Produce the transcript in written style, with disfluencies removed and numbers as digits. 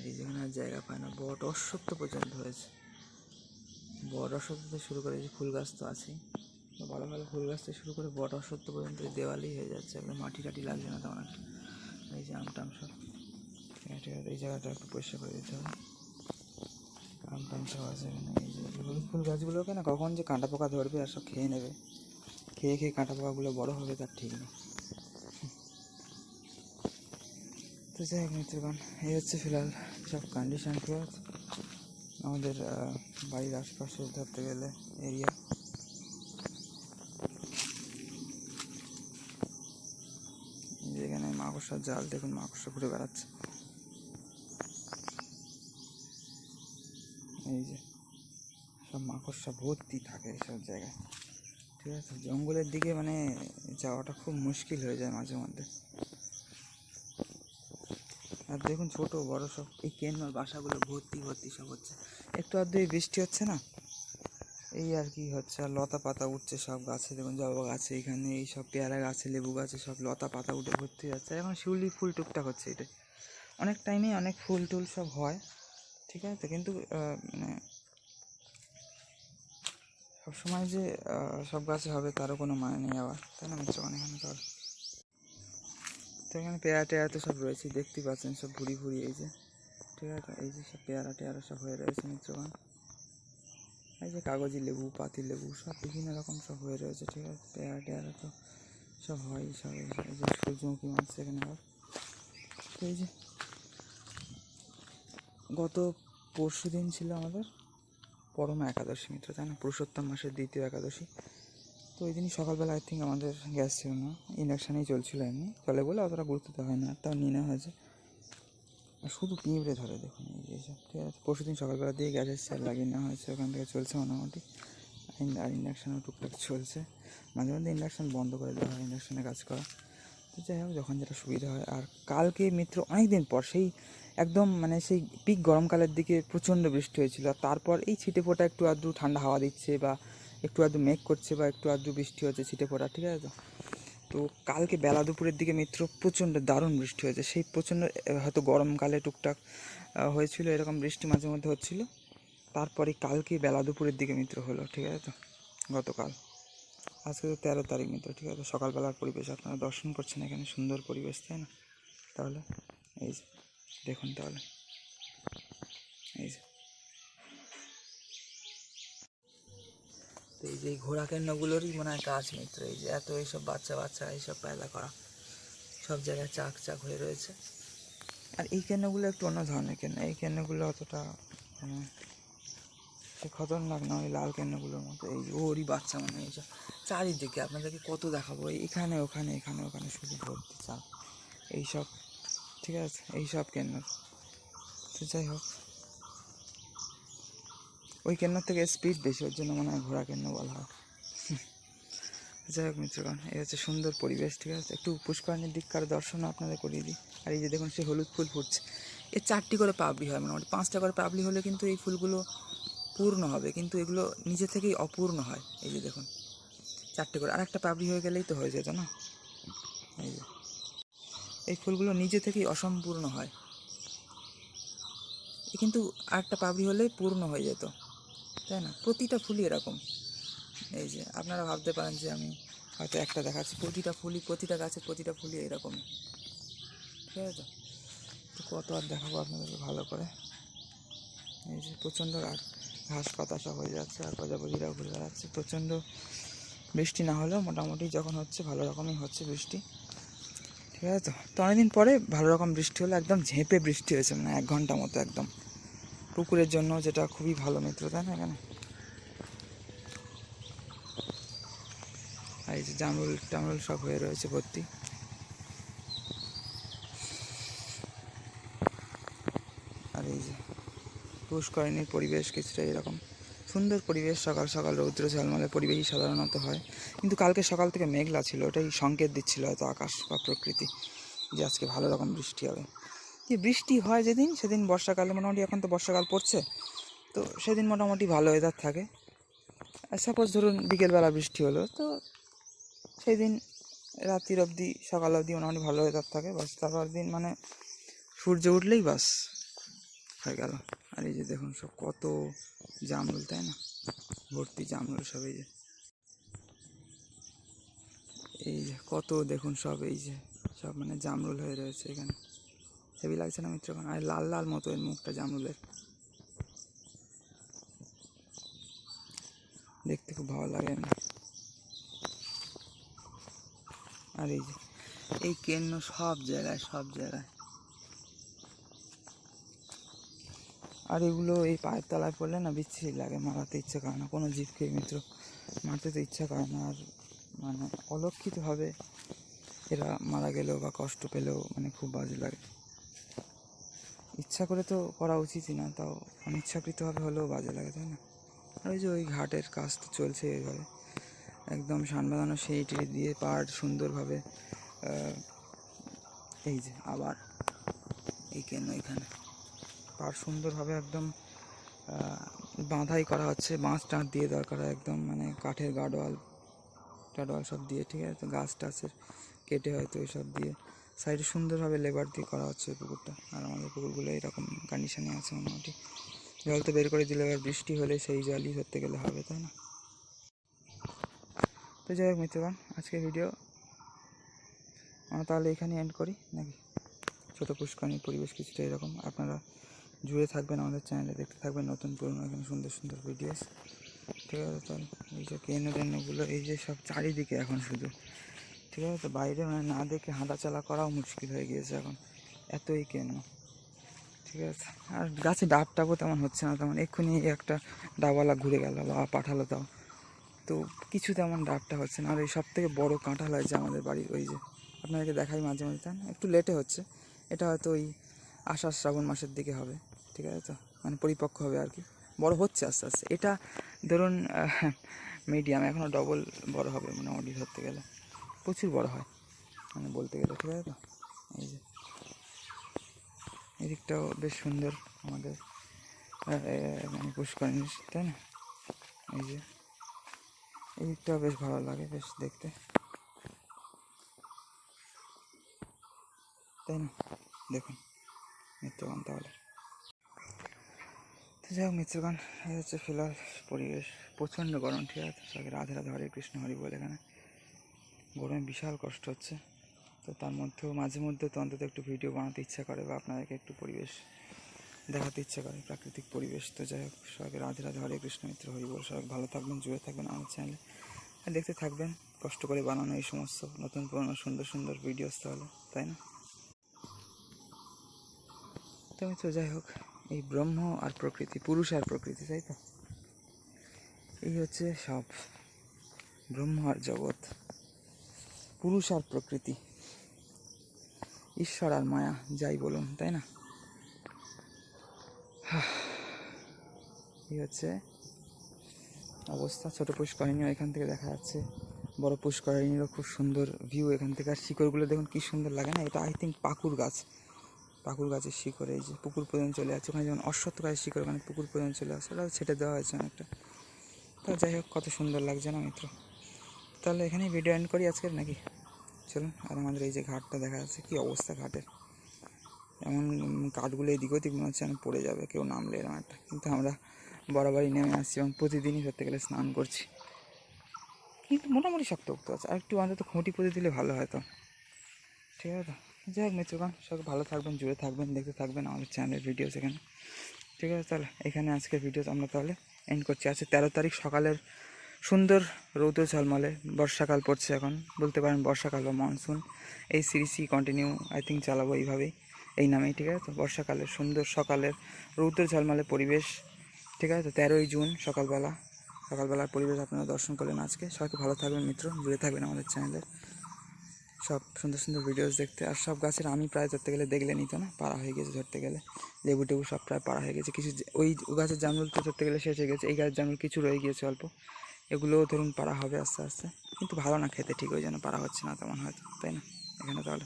এই যেখানে আর জায়গা পায় না, বট অশ্বত্থ পর্যন্ত হয়েছে। বট অশ্বত্থ থেকে শুরু করে, যে ফুল গাছ তো আছেই, ভালো ভালো ফুল গাছ থেকে শুরু করে বট অশ্বত্থ পর্যন্ত দেওয়ালেই হয়ে যাচ্ছে, একদম মাটি টাটি লাগছে না তেমন একটা। এই যে আমটাম সব, এই জায়গাটা একটু পরিষ্কার করে দিতে হবে। আমটাম সব আছে এখানে। এই যে হলুদ ফুল গাছগুলোকে না কখন যে কাঁটা পোকা ধরবে আর সব খেয়ে নেবে, খেয়ে খেয়ে কাঁটা পোকাগুলো বড় হবে তার ঠিক নেই। তো যাই হোক মিত্রগণ, এই হচ্ছে ফিলহাল সব কন্ডিশন। ঠিক আছে, আমাদের বাড়ির আশপাশে ধরতে গেলে এরিয়া। যেখানে মাকড়সার জাল, দেখুন মাকড়সা ঘুরে বেড়াচ্ছে। এই যে সব মাকড়সা ভর্তি থাকে এইসব জায়গায়। ঠিক আছে, জঙ্গলের দিকে মানে যাওয়াটা খুব মুশকিল হয়ে যায় মাঝে মধ্যে। আর দেখুন ছোট বড় সব এই কেনর বাসাগুলো ভর্তি ভর্তি সব হচ্ছে। একটু আধটু এই বৃষ্টি হচ্ছে না, এই আর কি হচ্ছে। আর লতা পাতা উঠছে সব গাছে, দেখুন জবা গাছে, এখানে এই সব পেয়ারা গাছে, লেবু গাছে সব লতা পাতা উঠে ভর্তি যাচ্ছে। এখন শিউলি ফুল টুকটাক হচ্ছে, এটাই অনেক টাইমে অনেক ফুল টুল সব হয়। ঠিক আছে, কিন্তু মানে সবসময় যে সব গাছে হবে তারও কোনো মানে নেই আবার, তাই না মিত্রগণ? এখানে তো এখানে পেয়ারা টেয়ারা তো সব রয়েছে, দেখতেই পাচ্ছেন সব ভুড়ি ভুড়ি। এই যে ঠিক আছে, এই যে সব পেয়ারা টেয়ারা সব হয়ে রয়েছে মিত্রগণ। এই যে কাগজি লেবু, পাতি লেবু সব বিভিন্ন রকম সব হয়ে রয়েছে। ঠিক আছে, পেয়ারা টেয়ারা তো সব হয় সব। এই যে সূর্যমুখী মাছ এখানে আবার। তো এই যে গত পরশু দিন ছিল আমাদের পরমা একাদশী মিত্র, তাই না? পুরুষোত্তম মাসের দ্বিতীয় একাদশী। তো ওই দিনই সকালবেলা আই থিঙ্ক আমাদের গ্যাস ছিল না, ইন্ডাকশানেই চলছিল। এমনি চলে বলে অতটা গুরুত্ব দেওয়া হয় না, তাও নিয়ে নেওয়া হয়েছে। আর শুধু পিঁপড়ে ধরে, দেখুন এই যে সব। ঠিক আছে, পরশু দিন সকালবেলা দিয়ে গ্যাসের সেল লাগিয়ে নেওয়া হয়েছে, ওখান থেকে চলছে মোটামুটি। আর ইন্ডাকশানও টুকটাক চলছে, মাঝে মধ্যে ইন্ডাকশান বন্ধ করে দেওয়া হয় ইন্ডাকশানে কাজ করা। তো যাই হোক, যখন যেটা সুবিধা হয়। আর কালকে মিত্র অনেক দিন পর সেই একদম মানে সেই পিক গরমকালের দিকে প্রচণ্ড বৃষ্টি হয়েছিল। আর তারপর এই ছিটে ফোঁটা একটু আধটু ঠান্ডা হাওয়া দিচ্ছে, বা একটু আধটু মেঘ করছে, বা একটু আধটু বৃষ্টি হচ্ছে ছিটে ফোঁটা। ঠিক আছে, তো কালকে বেলা দুপুরের দিকে মিত্র প্রচণ্ড দারুণ বৃষ্টি হয়েছে। সেই প্রচণ্ড, হয়তো গরমকালে টুকটাক হয়েছিল এরকম বৃষ্টি মাঝে মধ্যে হচ্ছিল। তারপরে কালকে বেলা দুপুরের দিকে মিত্র হলো। ঠিক আছে, তো গতকাল, আজকে তো 13 তারিখ মিত্র। ঠিক আছে, সকালবেলার পরিবেশ আপনারা দর্শন করছেন, এখানে সুন্দর পরিবেশ, তাই না? তাহলে এই যে দেখুন, তাহলে এই যে, তো এই যে এই ঘোড়া কেন্দ্রগুলোরই মনে হয় কাজ মিত্র। এই যে এত এইসব বাচ্চা বাচ্চা এইসব পয়দা করা, সব জায়গায় চাক চাক হয়ে রয়েছে। আর এই কেন্দ্রগুলো একটু অন্য ধরনের কেন্দ্র, এই কেন্দ্রগুলো অতটা মানে সে খতরনাক না ওই লাল কেন্দ্রগুলোর মতো। এই ওরই বাচ্চা মানে এইসব চারিদিকে আপনাদেরকে কত দেখাবো, এখানে ওখানে এখানে ওখানে শুধু ভর্তি চাক এইসব। ঠিক আছে, এইসব কেন্দ্র। তো যাই হোক, ওই কেন্দ্র থেকে স্পিড বেশি, ওর জন্য মনে হয় ঘোড়া কেন্দ্র বলা হয়। যাই হোক মিত্রগণ, এই হচ্ছে সুন্দর পরিবেশ। ঠিক আছে, একটু পুষ্করণীর দিককার দর্শনও আপনাদের করিয়ে দিই। আর এই যে দেখুন, সে হলুদ ফুল ফুটছে, এর 4টি করে পাপড়ি হয়, মোটামুটি 5টা করে পাপড়ি হলে কিন্তু এই ফুলগুলো পূর্ণ হবে, কিন্তু এগুলো নিজে থেকেই অপূর্ণ হয়। এই যে দেখুন, 4টে করে, আর একটা পাপড়ি হয়ে গেলেই তো হয়ে যেত না? এই যে এই ফুলগুলো নিজে থেকেই অসম্পূর্ণ হয়, কিন্তু আরেকটা পাপড়ি হলেই পূর্ণ হয়ে যেত, তাই না? প্রতিটা ফুলই এরকম। এই যে আপনারা ভাবতে পারেন যে আমি হয়তো একটা দেখাচ্ছি, প্রতিটা ফুলই, প্রতিটা গাছে প্রতিটা ফুলই এরকমই। ঠিক আছে, তো কত আর দেখাবো আপনাদেরকে ভালো করে। এই যে প্রচণ্ড ঘাস পাতা সব হয়ে যাচ্ছে, আর প্রজাপতিরাও ঘুরে বেড়াচ্ছে। প্রচণ্ড বৃষ্টি না হলেও মোটামুটি যখন হচ্ছে ভালো রকমই হচ্ছে বৃষ্টি। ঠিক আছে, তো অনেকদিন পরে ভালো রকম বৃষ্টি হলো, একদম ঝেঁপে বৃষ্টি হয়েছে, মানে 1 ঘন্টা মতো একদম, পুকুরের জন্য যেটা খুবই ভালো মিত্র, তাই না? এখানে আর এই যে জামরুল টামরুল সব হয়ে রয়েছে ভর্তি। আর এই যে পুষ্করিণীর পরিবেশ কিছুটা এরকম সুন্দর পরিবেশ, সকাল সকাল রৌদ্র ঝলমলে পরিবেশই সাধারণত হয়, কিন্তু কালকে সকাল থেকে মেঘলা ছিল, ওটাই সংকেত দিচ্ছিল হয়তো আকাশ বা প্রকৃতি যে আজকে ভালো রকম বৃষ্টি হবে। যে বৃষ্টি হয় যেদিন, সেদিন বর্ষাকালে মোটামুটি, এখন তো বর্ষাকাল পড়ছে, তো সেদিন মোটামুটি ভালো ওয়েদার থাকে। আর সাপোজ ধরুন বিকেলবেলা বৃষ্টি হলো, তো সেই দিন রাত্রির অবধি সকাল অবধি মোটামুটি ভালো ওয়েদার থাকে, বাস তারপর দিন মানে সূর্য উঠলেই বাস হয়ে গেল। আর এই যে দেখুন সব কত জামরুল, তাই না, ভর্তি জামরুল সব। এই যে কত দেখুন সব, এই যে সব মানে জামরুল হয়ে রয়েছে এখানে। হেভি লাগছে না মিত্রগণ? আর লাল লাল মতো এর মুখটা জামরুলের, দেখতে খুব ভালো লাগে এমনি। আর এই যে এই কেন্ন সব জায়গায় সব জায়গায়। আর এগুলো এই পায়ের তলায় পড়লে না বিচ্ছিরি লাগে, মারাতে ইচ্ছা করে না কোনো জীবকে মিত্র, মারতে তো ইচ্ছা করে না। আর মানে অলক্ষিতভাবে এরা মারা গেলেও বা কষ্ট পেলেও মানে খুব বাজে লাগে। ইচ্ছা করে তো করা উচিতই না, তাও অনিচ্ছাকৃতভাবে হলেও বাজে লাগে, তাই না? আর ওই যে ওই ঘাটের কাজ তো চলছে এইভাবে, একদম সান বাঁধানো সেই টিড়ি দিয়ে পাড় সুন্দরভাবে। এই যে আবার এই কেন এখানে পাড় সুন্দরভাবে একদম বাঁধাই করা হচ্ছে, বাঁশ টাঁট দিয়ে দরকার হয় একদম, মানে কাঠের গার্ডওয়াল টাডওয়াল সব দিয়ে, ঠিক আছে, তো গাছ টাছের কেটে হয়তো এইসব দিয়ে সাইডে সুন্দরভাবে লেবার দিয়ে করা হচ্ছে পুকুরটা। আর আমাদের পুকুরগুলো এরকম কন্ডিশনে আছে মোটামুটি। জল তো বের করে দিলে এবার বৃষ্টি হলে সেই জলই ধরতে গেলে হবে, তাই না? তো যাই হোক মিত্রগণ, আজকের ভিডিও আমরা তাহলে এখানে এন্ড করি নাকি? ছোটো পুষ্করণীর পরিবেশ কিছুটা এরকম। আপনারা জুড়ে থাকবেন আমাদের চ্যানেলে, দেখতে থাকবেন নতুন পুরনো এখানে সুন্দর সুন্দর ভিডিওস, ঠিক আছে? তাহলে এই যে কেন টেনগুলো এই যে সব চারিদিকে এখন শুধু, ঠিক আছে, তো বাইরে মানে না দেখে হাঁটা চলা করাও মুশকিল হয়ে গিয়েছে এখন, এতই কেন, ঠিক আছে? আর গাছে ডাব টাবও তেমন হচ্ছে না তেমন, এক্ষুনি একটা ডাবওয়ালা ঘুরে গেল বা পাঠালো, তাও তো কিছু তেমন ডাবটা হচ্ছে না। আর এই সব থেকে বড়ো কাঁঠাল হয়েছে আমাদের বাড়ির, ওই যে আপনাদেরকে দেখাই মাঝে মাঝে, তাই না? একটু লেটে হচ্ছে, এটা হয়তো ওই আষাঢ় শ্রাবণ মাসের দিকে হবে, ঠিক আছে, তো মানে পরিপক্ক হবে আর কি, বড় হচ্ছে আস্তে আস্তে। এটা ধরুন মিডিয়াম, এখনও ডবল বড় হবে মোটামুটি, ধরতে গেলে প্রচুর বড় হয় মানে বলতে গেলে, ঠিক আছে? তো এই যে এদিকটাও বেশ সুন্দর আমাদের মানে পুষ্করিণী, তাই না? এই যে এই দিকটাও বেশ ভালো লাগে বেশ দেখতে, তাই না? দেখুন মিত্রগণ, তাহলে তো যাই হোক মিত্রগণ, এই হচ্ছে ফিলহাল পরিবেশ। প্রচণ্ড গরম, ঠিক আছে? সবাই রাধে রাধে, হরে কৃষ্ণ, হরি বলে এখানে গরমে বিশাল কষ্ট হচ্ছে। তো তার মধ্যেও মাঝে মধ্যে তো অন্তত একটু ভিডিও বানাতে ইচ্ছা করে বা আপনাদেরকে একটু পরিবেশ দেখাতে ইচ্ছা করে, প্রাকৃতিক পরিবেশ। তো যাই হোক, সবাইকে রাধে রাধে, হরে কৃষ্ণ, মিত্র হরি বল। সবাই ভালো থাকবেন, জুড়ে থাকবেন আমার চ্যানেলে, আর দেখতে থাকবেন কষ্ট করে বানানো এই সমস্ত নতুন পুরনো সুন্দর সুন্দর ভিডিওস, তাহলে তাই না? তো মিত্র যাই হোক, এই ব্রহ্ম আর প্রকৃতি, পুরুষ আর প্রকৃতি, তাই তো, এই হচ্ছে সব। ব্রহ্ম আর জগৎ, পুরুষ আর প্রকৃতি, ঈশ্বর আর মায়া, যাই বলুন, তাই না? এই হচ্ছে অবস্থা। ছোটো পুষ্করিণীও এখান থেকে দেখা যাচ্ছে, বড় পুষ্করিণীরও খুব সুন্দর ভিউ এখান থেকে। আর শিকড়গুলো দেখুন কী সুন্দর লাগে না? এটা আই থিঙ্ক পাকুর গাছ, পাকুর গাছের শিকড়। এই যে পুকুর পর্যন্ত চলে যাচ্ছে, ওখানে যেমন অশ্বত্থ গাছের শিকড় ওখানে পুকুর পর্যন্ত চলে আসছে, ওটাও ছেটে দেওয়া হয়েছে অনেকটা। তো যাই হোক, কত সুন্দর লাগছে না মিত্র? তাহলে এখানেই ভিডিও এন্ড করি আজকের নাকি? চলুন। আর আমাদের এই যে ঘাটটা দেখা যাচ্ছে, কী অবস্থা ঘাটের, এমন কাঠগুলো এদিক ওদিক মনে হচ্ছে আমি পড়ে যাবে কেউ নামলে এরকম একটা, কিন্তু আমরা বরাবরই নেমে আসছি এবং প্রতিদিনই ধরতে গেলে স্নান করছি, কিন্তু মোটামুটি শক্তপোক্ত আছে। আর একটু অন্তত খুঁটি পুঁতে দিলে ভালো হয় তো, ঠিক আছে? তো যাই হোক মিত্রগণ, সবাই ভালো থাকবেন, জুড়ে থাকবেন, দেখতে থাকবেন আমাদের চ্যানেলের ভিডিওস এখানে, ঠিক আছে? তাহলে এখানে আজকের ভিডিও আমরা তাহলে এন্ড করছি। আছে 13 তারিখ সকালের সুন্দর রৌদ্র ঝলমলে, বর্ষাকাল পড়ছে এখন, বলতে পারেন বর্ষাকাল বা মনসুন। এই সিরিজই কন্টিনিউ আই থিঙ্ক চালাবো এইভাবেই, এই নামেই, ঠিক আছে? তো বর্ষাকালের সুন্দর সকালের রৌদ্র ঝলমলে পরিবেশ, ঠিক আছে? তো 13ই জুন সকালবেলার পরিবেশ আপনারা দর্শন করলেন আজকে। সবাইকে ভালো থাকবেন মিত্র, জুড়ে থাকবেন আমাদের চ্যানেলের সব সুন্দর সুন্দর ভিডিওস দেখতে। আর সব গাছের আমি প্রায় ধরতে গেলে দেখলে নিত না, পাড়া হয়ে গেছে ধরতে গেলে, লেবু টেবু সব প্রায় পাড়া হয়ে গেছে। কিছু ওই গাছের জামরুল তো ধরতে গেলে শেষ হয়ে গেছে, এই গাছের জামরুল কিছু রয়ে গিয়েছে অল্প, এগুলোও ধরুন পাড়া হবে আস্তে আস্তে, কিন্তু ভালো না খেতে, ঠিক ওই জন্য পাড়া হচ্ছে না তেমন হয়তো, তাই না? এখানে তাহলে